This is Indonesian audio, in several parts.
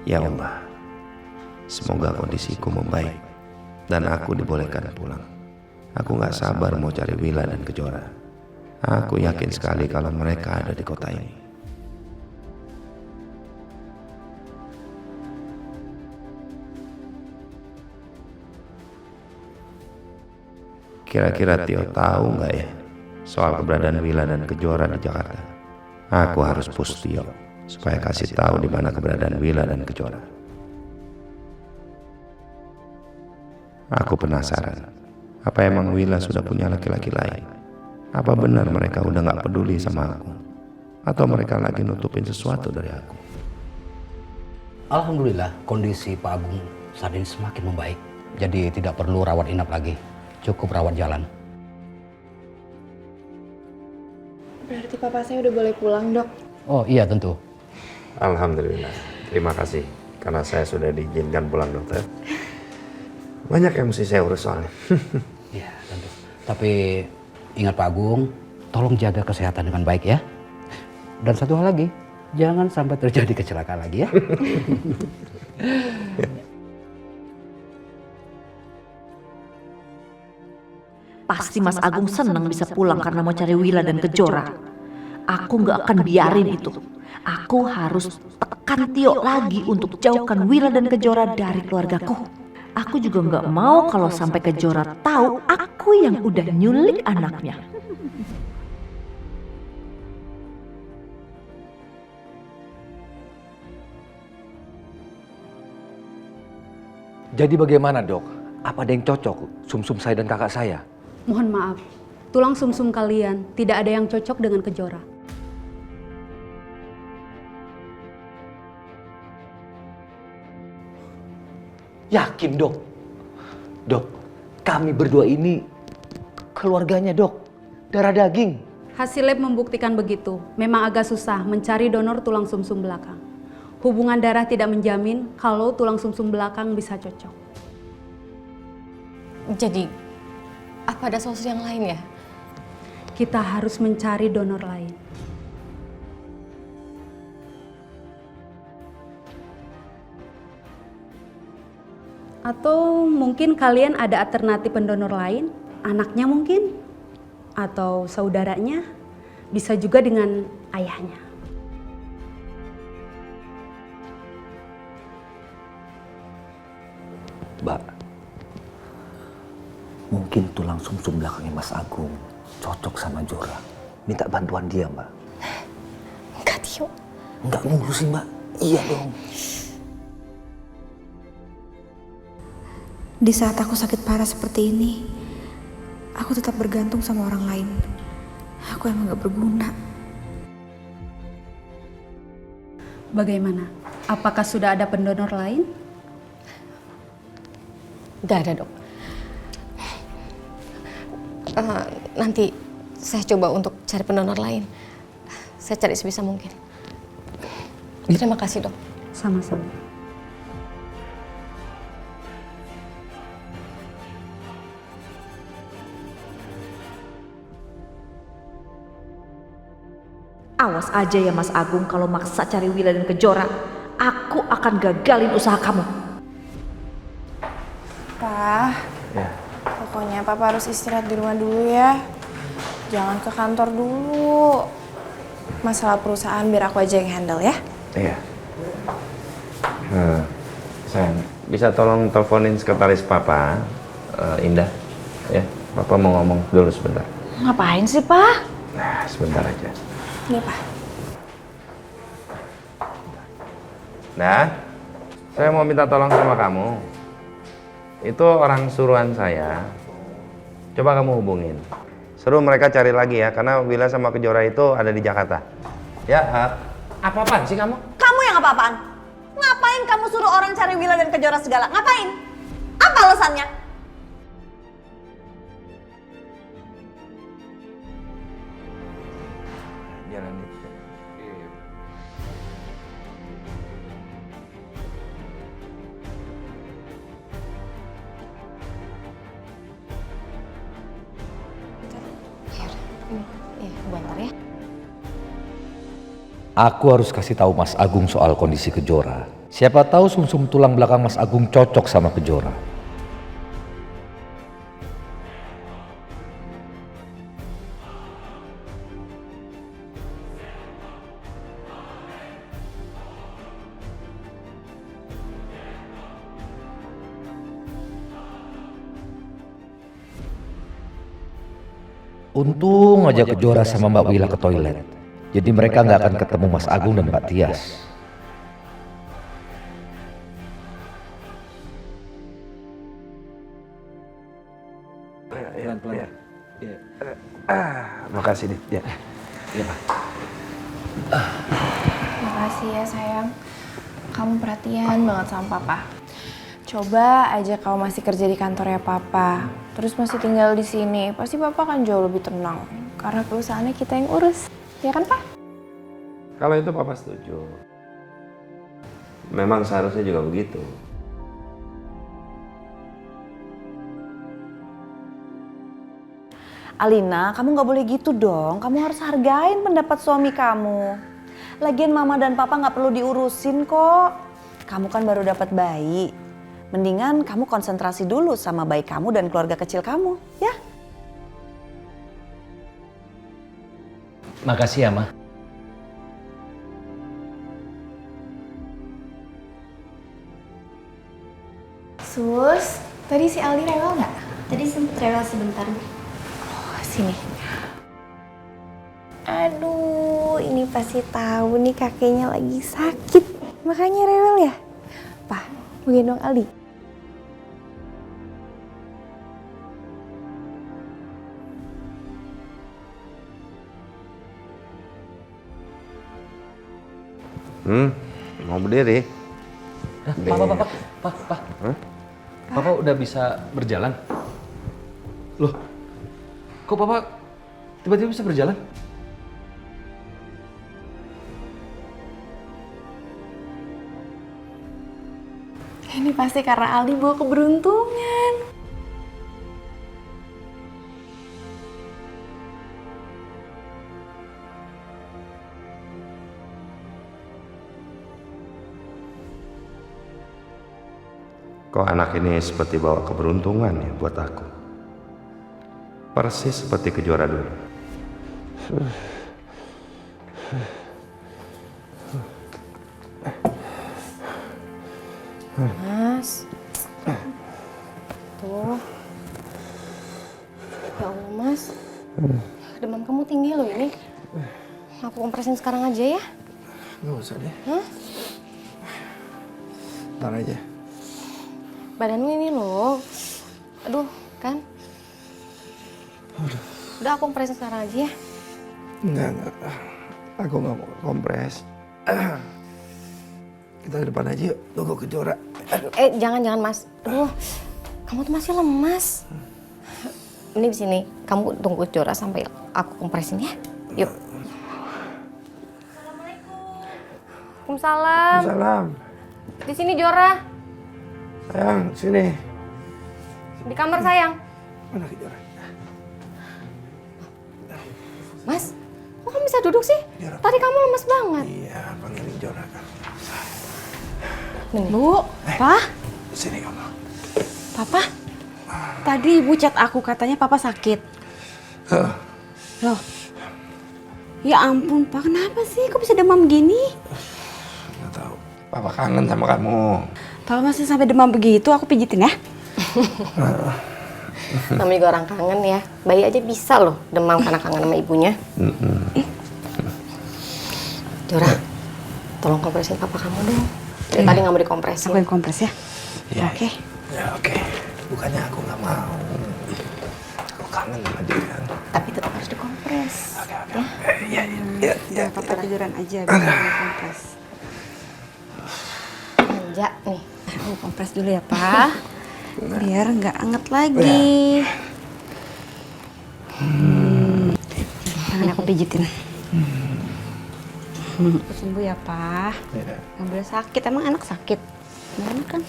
Ya Allah, semoga kondisiku membaik dan aku dibolehkan pulang. Aku gak sabar mau cari Willa dan Kejora. Aku yakin sekali kalau mereka ada di kota ini. Kira-kira Tio tahu nggak ya soal keberadaan Willa dan Kejora di Jakarta? Aku harus push Tio supaya kasih tahu di mana keberadaan Willa dan Kejora. Aku penasaran, apa emang Willa sudah punya laki-laki lain? Apa benar mereka udah nggak peduli sama aku? Atau mereka lagi nutupin sesuatu dari aku? Alhamdulillah kondisi Pak Agung saat ini semakin membaik. Jadi tidak perlu rawat inap lagi. Cukup rawat jalan. Berarti papa saya udah boleh pulang, Dok? Oh iya tentu. Alhamdulillah, terima kasih karena saya sudah diizinkan pulang, dokter. Banyak yang mesti saya urus soalnya. Iya tentu. Tapi ingat Pak Agung, tolong jaga kesehatan dengan baik ya. Dan satu hal lagi, jangan sampai terjadi kecelakaan lagi ya. Pasti Mas Agung senang bisa pulang karena mau cari Willa dan Kejora. Aku nggak akan biarin itu. Aku harus tekan Tio lagi untuk jauhkan Willa dan Kejora dari keluargaku. Aku juga nggak mau kalau sampai Kejora tahu aku yang udah nyulik anaknya. Jadi bagaimana, Dok? Apa ada yang cocok sumsum saya dan kakak saya? Mohon maaf, tulang sumsum kalian tidak ada yang cocok dengan Kejora. Yakin, Dok? Dok, kami berdua ini keluarganya, Dok. Darah daging. Hasil lab membuktikan begitu. Memang agak susah mencari donor tulang sumsum belakang. Hubungan darah tidak menjamin kalau tulang sumsum belakang bisa cocok. Jadi, apa ada solusi yang lain ya? Kita harus mencari donor lain. Atau mungkin kalian ada alternatif pendonor lain? Anaknya mungkin? Atau saudaranya? Bisa juga dengan ayahnya. Mbak, mungkin tulang sumsum belakangnya Mas Agung cocok sama Jora. Minta bantuan dia, Mbak. Enggak, Tio. Enggak mulu sih, Mbak. Iya dong. Di saat aku sakit parah seperti ini, aku tetap bergantung sama orang lain. Aku emang gak berguna. Bagaimana? Apakah sudah ada pendonor lain? Enggak ada, Dok. Nanti saya coba untuk cari pendonor lain. Saya cari sebisa mungkin. Terima kasih, Dok. Sama-sama. Awas aja ya Mas Agung kalau maksa cari Willa dan Kejora. Aku akan gagalin usaha kamu. Pak, Ya. pokoknya Papa harus istirahat di rumah dulu ya. Jangan ke kantor dulu. Masalah perusahaan biar aku aja yang handle ya. Iya. Sayang, bisa tolong teleponin sekretaris Papa, Indah? Ya, Papa mau ngomong dulu sebentar. Ngapain sih, Pak? Nah, sebentar aja. Nih, Pak. Nah, saya mau minta tolong sama kamu. Itu orang suruhan saya. Coba kamu hubungin. Suruh mereka cari lagi ya, karena Willa sama Kejora itu ada di Jakarta. Ya, apa-apaan sih kamu? Kamu yang apa-apaan? Ngapain kamu suruh orang cari Willa dan Kejora segala? Ngapain? Apa alasannya? Jalan itu. Iya, bentar ya. Aku harus kasih tahu Mas Agung soal kondisi Kejora. Siapa tahu sumsum tulang belakang Mas Agung cocok sama Kejora. Untung aja Kejora sama Mbak Wila ke toilet. Jadi mereka nggak akan ketemu Mas Agung dan Mbak Tias. Pelan-pelan. Makasih, Dit. Ya. Makasih ya sayang. Kamu perhatian banget sama papa. Coba aja kamu masih kerja di kantornya papa, terus masih tinggal di sini, pasti papa akan jauh lebih tenang. Karena perusahaannya kita yang urus, ya kan Pak? Kalau itu papa setuju. Memang seharusnya juga begitu. Alina, kamu nggak boleh gitu dong. Kamu harus hargain pendapat suami kamu. Lagian mama dan papa nggak perlu diurusin kok. Kamu kan baru dapat bayi. Mendingan kamu konsentrasi dulu sama bayi kamu dan keluarga kecil kamu, ya? Makasih ya, Ma. Sus, tadi si Aldi rewel nggak? Tadi sempet rewel sebentar, Bu. Oh, sini. Aduh, ini pasti tahu nih kakeknya lagi sakit. Makanya rewel ya? Pak, mau gendong Aldi? Mau berdiri? Pak. Papa udah bisa berjalan? Loh, kok Papa tiba-tiba bisa berjalan? Ini pasti karena Aldi bawa keberuntungan. Kok anak ini seperti bawa keberuntungan ya buat aku. Persis seperti Kejora dulu. Mas. Tuh. Ya Allah, Mas. Demam kamu tinggi loh ini. Aku kompresin sekarang aja ya. Nggak usah deh. Hah? Ntar aja. Badanmu ini loh. Aduh, kan? Udah aku kompresin sekarang aja ya. Enggak. Aku nggak mau kompres. Kita ke depan aja yuk, tunggu Kejora. Jangan Mas. Aduh, kamu tuh masih lemas. Ini di sini, kamu tunggu Kejora sampai aku kompresin ya. Yuk. Waalaikumsalam. Salam. Di sini Jora. Sayang, sini. Di kamar sayang. Mana Kejora? Mas, kok kamu bisa duduk sih? Tadi kamu lemes banget. Iya, panggilin Jora kan. Bu, Pa, Sini kamu. Papa. Tadi Ibu chat aku katanya Papa sakit. Loh. Ya ampun, Pak. Kenapa sih? Kok bisa demam gini? Nggak tahu. Papa kangen sama kamu. Papa masih sampai demam begitu, aku pijitin ya. Namanya juga orang kangen ya. Bayi aja bisa loh demam karena kangen sama ibunya. Jora, tolong kompresin papa kamu dong. Dari tadi nggak mau dikompresin. Aku yang kompres ya. Ya. Oke. Ya oke. Bukannya aku nggak mau. Aku kangen sama dia. Tapi tetap harus dikompres. Oke. Iya. Papa tiduran aja biar aku kompres. Manja nih. Aku kompres dulu ya, Pak. Biar nggak anget lagi. Tangan aku pijitin. Sembuh ya, Pak. Nggak boleh sakit, emang anak sakit. Gimana kan?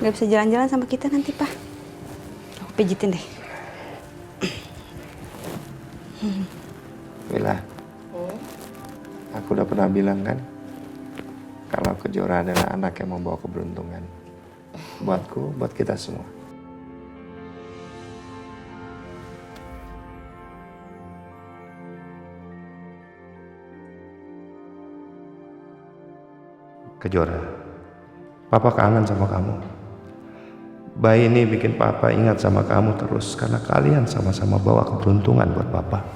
Nggak bisa jalan-jalan sama kita nanti, Pak. Aku pijitin deh. Wila, aku udah pernah bilang kan, kalau Kejora adalah anak yang membawa keberuntungan. Buatku, buat kita semua. Kejora, Papa kangen sama kamu. Bayi ini bikin Papa ingat sama kamu terus karena kalian sama-sama bawa keberuntungan buat Papa.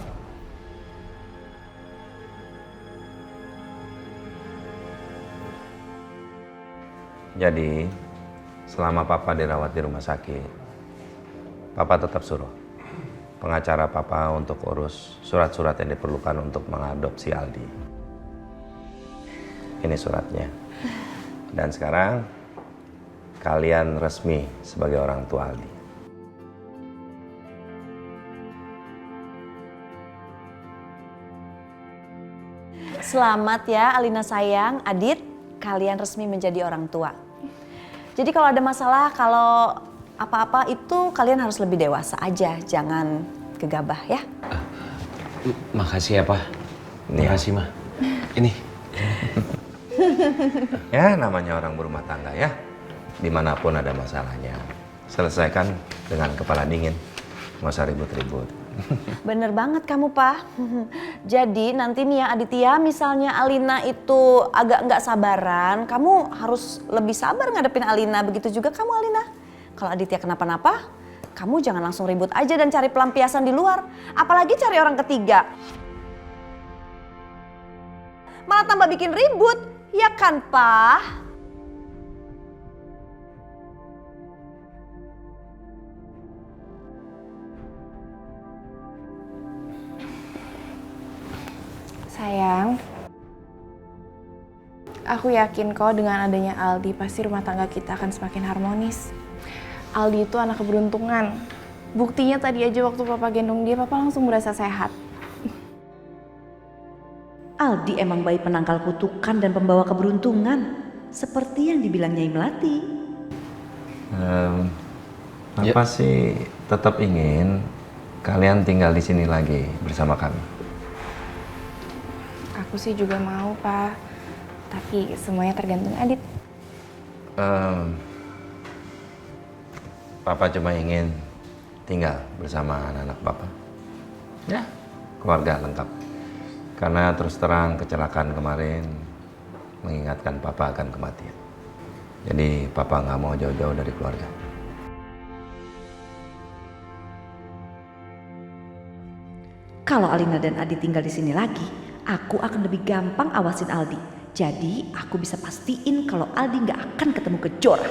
Jadi, selama Papa dirawat di rumah sakit, Papa tetap suruh pengacara Papa untuk urus surat-surat yang diperlukan untuk mengadopsi Aldi. Ini suratnya. Dan sekarang kalian resmi sebagai orang tua Aldi. Selamat ya Alina sayang, Adit, kalian resmi menjadi orang tua. Jadi kalau ada masalah, kalau apa-apa itu kalian harus lebih dewasa aja, jangan gegabah ya. Makasih ya, Pak. Makasih, Ma. Ini. Ya, namanya orang berumah tangga ya. Dimanapun ada masalahnya, selesaikan dengan kepala dingin. Nggak usah ribut-ribut. Bener banget kamu, Pak. Jadi nanti nih ya Aditya, misalnya Alina itu agak nggak sabaran, kamu harus lebih sabar ngadepin Alina. Begitu juga kamu, Alina. Kalau Aditya kenapa-napa, kamu jangan langsung ribut aja dan cari pelampiasan di luar. Apalagi cari orang ketiga. Malah tambah bikin ribut, ya kan, Pak? Sayang, aku yakin kok dengan adanya Aldi pasti rumah tangga kita akan semakin harmonis. Aldi itu anak keberuntungan. Buktinya tadi aja waktu Papa gendong dia, Papa langsung merasa sehat. Aldi emang bayi penangkal kutukan dan pembawa keberuntungan. Seperti yang dibilang Nyai Melati. Papa sih tetap ingin kalian tinggal di sini lagi bersama kami. Aku sih juga mau, Pak. Tapi semuanya tergantung Adit. Papa cuma ingin tinggal bersama anak-anak Papa. Ya, keluarga lengkap. Karena terus terang kecelakaan kemarin mengingatkan Papa akan kematian. Jadi Papa nggak mau jauh-jauh dari keluarga. Kalau Alina dan Adi tinggal di sini lagi, aku akan lebih gampang awasin Aldi. Jadi aku bisa pastiin kalau Aldi nggak akan ketemu Kejora.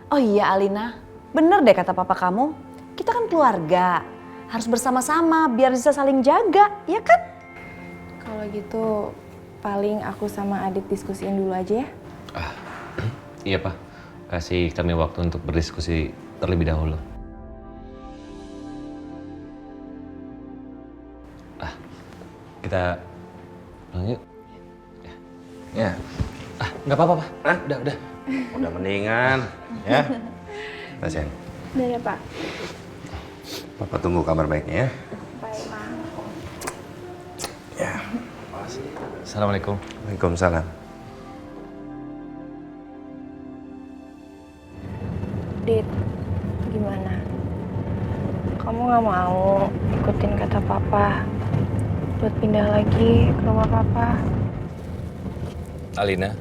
Oh iya Alina, bener deh kata papa kamu. Kita kan keluarga, harus bersama-sama biar bisa saling jaga, ya kan? Kalau gitu, paling aku sama Adit diskusiin dulu aja ya. Iya, Pak. Kasih kami waktu untuk berdiskusi terlebih dahulu. Kita pulang yuk. Ya. Nggak apa-apa, Pak. Udah. Udah mendingan, ya. Kasihan. Udah ya, Pak. Papa tunggu kabar baiknya ya. Baik, Pak. Ya. Assalamualaikum. Waalaikumsalam. Dit, gimana? Kamu gak mau ikutin kata Papa buat pindah lagi ke rumah Papa? Alina,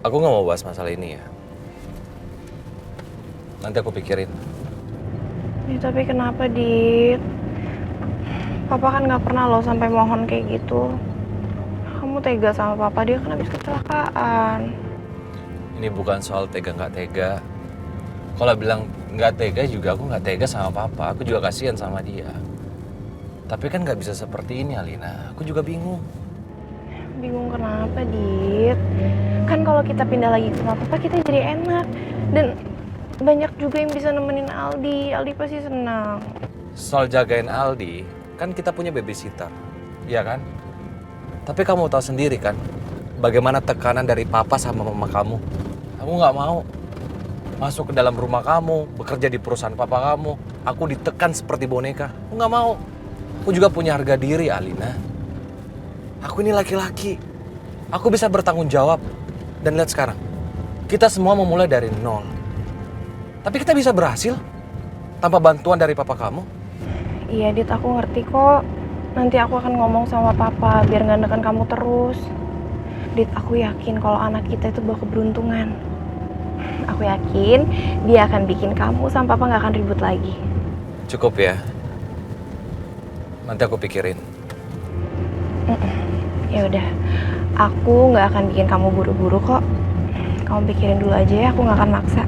aku nggak mau bahas masalah ini ya. Nanti aku pikirin. Ya, tapi kenapa, Dit? Papa kan gak pernah loh sampai mohon kayak gitu. Kamu tega sama Papa, dia kan habis kecelakaan. Ini bukan soal tega nggak tega. Kalau bilang nggak tega juga aku nggak tega sama Papa. Aku juga kasihan sama dia. Tapi kan nggak bisa seperti ini, Alina. Aku juga bingung. Bingung kenapa, Dit? Kan kalau kita pindah lagi ke rumah Papa, kita jadi enak. Dan banyak juga yang bisa nemenin Aldi. Aldi pasti senang. Soal jagain Aldi, kan kita punya babysitter. Iya kan? Tapi kamu tahu sendiri kan, bagaimana tekanan dari Papa sama Mama kamu. Aku nggak mau masuk ke dalam rumah kamu, bekerja di perusahaan Papa kamu. Aku ditekan seperti boneka. Aku nggak mau. Aku juga punya harga diri, Alina. Aku ini laki-laki. Aku bisa bertanggung jawab. Dan lihat sekarang, kita semua memulai dari nol. Tapi kita bisa berhasil tanpa bantuan dari papa kamu. Iya, Dit, aku ngerti kok. Nanti aku akan ngomong sama papa biar nggak neken kamu terus. Dit, aku yakin kalau anak kita itu bawa keberuntungan. Aku yakin dia akan bikin kamu sama papa nggak akan ribut lagi. Cukup ya. Nanti aku pikirin. Ya udah, aku nggak akan bikin kamu buru-buru kok. Kamu pikirin dulu aja ya, aku nggak akan maksa.